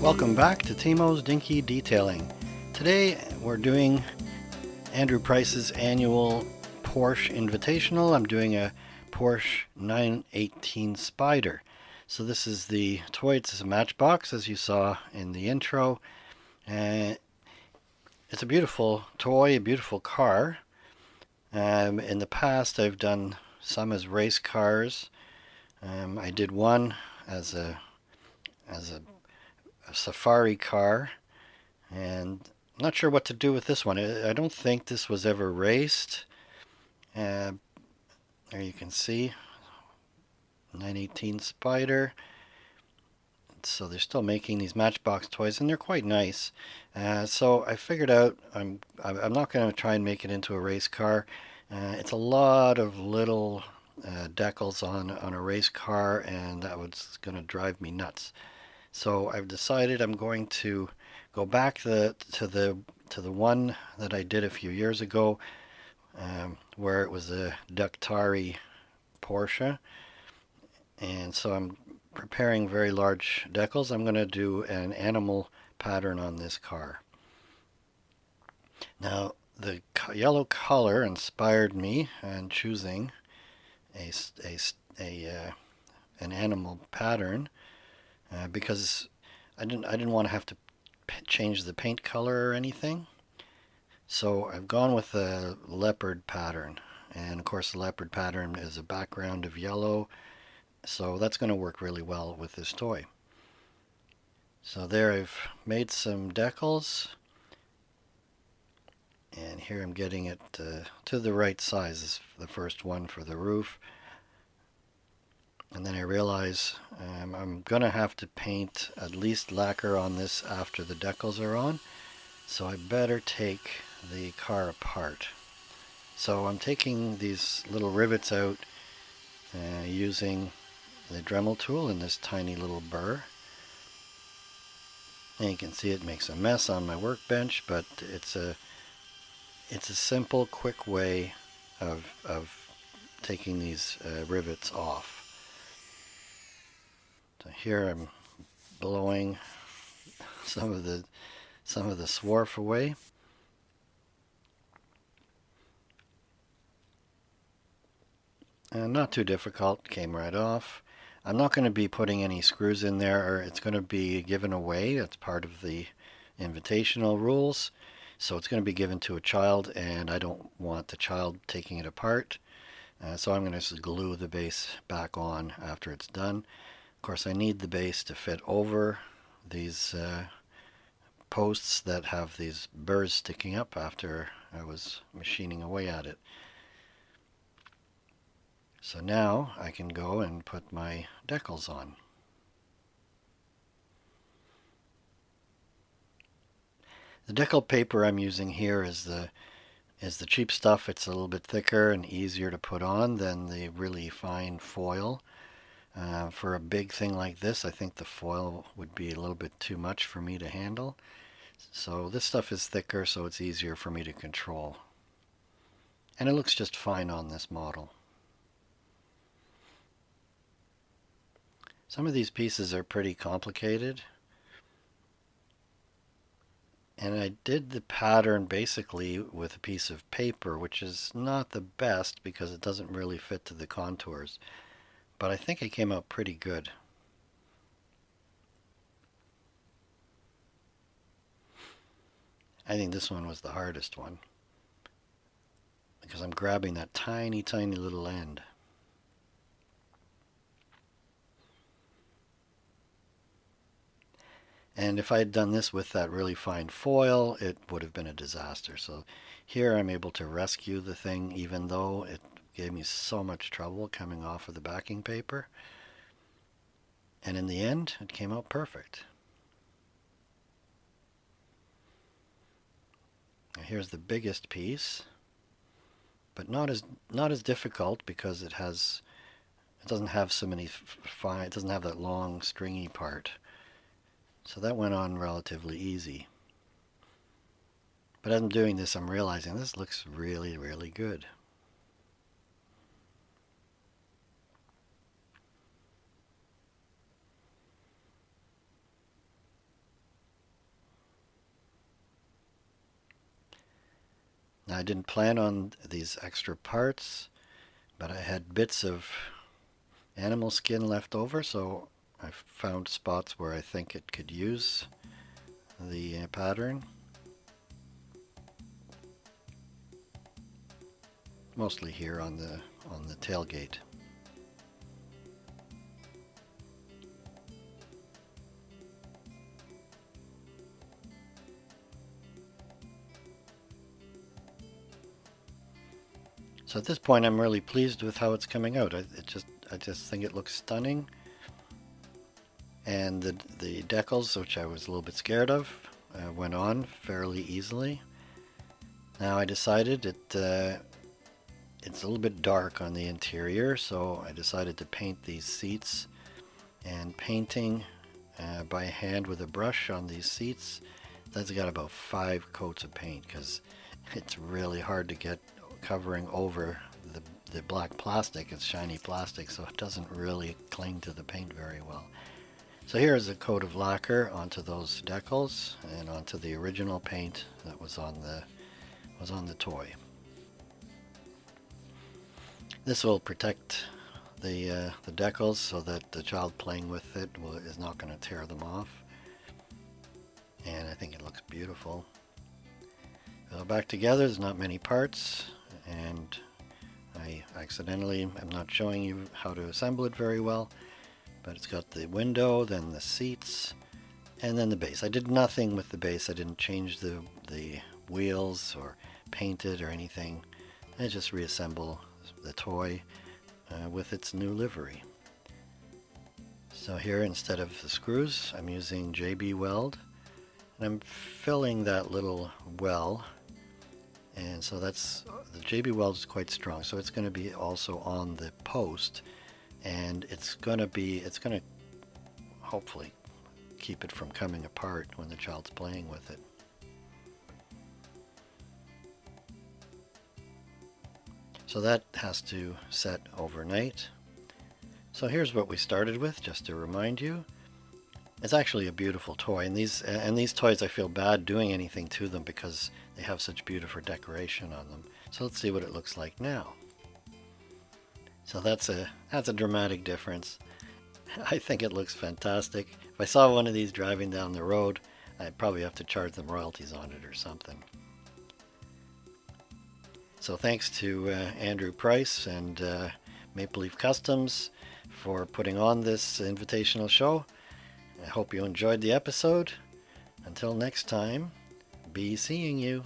Welcome back to Timo's Dinky Detailing. Today we're doing Andrew Price's annual Porsche Invitational. I'm doing a Porsche 918 Spider. So this is the toy. It's a Matchbox, as you saw in the intro. It's a beautiful toy, a beautiful car. In the past I've done some as race cars. I did one as a safari car, and I'm not sure what to do with this one. I don't think this was ever raced. There you can see 918 Spider. So they're still making these Matchbox toys, and they're quite nice. So I figured out I'm not going to try and make it into a race car. It's a lot of little decals on a race car, and that was going to drive me nuts. So I've decided I'm going to go back to the one that I did a few years ago, where it was a Ductari Porsche, and so I'm preparing very large decals. I'm going to do an animal pattern on this car. Now the yellow color inspired me in choosing a an animal pattern because I didn't want to have to change the paint color or anything. So I've gone with the leopard pattern, and of course the leopard pattern is a background of yellow, so that's going to work really well with this toy. So there, I've made some decals, and here I'm getting it to the right size. This is the first one for the roof. And then I realize I'm going to have to paint at least lacquer on this after the decals are on, so I better take the car apart. So I'm taking these little rivets out using the Dremel tool in this tiny little burr. And you can see it makes a mess on my workbench, but it's a simple, quick way of taking these rivets off. So here I'm blowing some of the swarf away. And not too difficult, came right off. I'm not going to be putting any screws in there, or it's going to be given away. It's part of the invitational rules. So it's going to be given to a child, and I don't want the child taking it apart. So I'm going to just glue the base back on after it's done. Of course, I need the base to fit over these posts that have these burrs sticking up after I was machining away at it. So now I can go and put my decals on. The decal paper I'm using here is the cheap stuff. It's a little bit thicker and easier to put on than the really fine foil. For a big thing like this, I think the foil would be a little bit too much for me to handle. So this stuff is thicker, so it's easier for me to control. And it looks just fine on this model. Some of these pieces are pretty complicated. And I did the pattern basically with a piece of paper, which is not the best because it doesn't really fit to the contours. But I think it came out pretty good. I think this one was the hardest one because I'm grabbing that tiny, tiny little end. And if I had done this with that really fine foil, it would have been a disaster. So here I'm able to rescue the thing, even though it gave me so much trouble coming off of the backing paper. And in the end, it came out perfect. Now here's the biggest piece, but not as difficult because it doesn't have so many fine, it doesn't have that long stringy part. So that went on relatively easy. But as I'm doing this, I'm realizing this looks really, really good. Now, I didn't plan on these extra parts, but I had bits of animal skin left over, so I found spots where I think it could use the pattern. Mostly here on the tailgate. So at this point, I'm really pleased with how it's coming out. I just think it looks stunning. And the decals, which I was a little bit scared of, went on fairly easily. Now I decided it's a little bit dark on the interior, so I decided to paint these seats. And painting by hand with a brush on these seats, that's got about 5 coats of paint because it's really hard to get covering over the black plastic. It's shiny plastic, so it doesn't really cling to the paint very well. So here is a coat of lacquer onto those decals and onto the original paint that was on the toy. This will protect the decals so that the child playing with it is not going to tear them off. And I think it looks beautiful. Back together, there's not many parts, and I accidentally am not showing you how to assemble it very well, but it's got the window, then the seats, and then the base. I did nothing with the base. I didn't change the wheels or paint it or anything. I just reassemble the toy with its new livery. So here, instead of the screws, I'm using JB Weld, and I'm filling that little well. And so the JB Weld is quite strong, so it's going to be also on the post, and it's going to hopefully keep it from coming apart when the child's playing with it. So that has to set overnight. So here's what we started with, just to remind you. It's actually a beautiful toy, and these toys, I feel bad doing anything to them because they have such beautiful decoration on them. So let's see what it looks like now. So that's a dramatic difference. I think it looks fantastic. If I saw one of these driving down the road, I'd probably have to charge them royalties on it or something. So thanks to Andrew Price and Maple Leaf Customs for putting on this invitational show. I hope you enjoyed the episode. Until next time, be seeing you.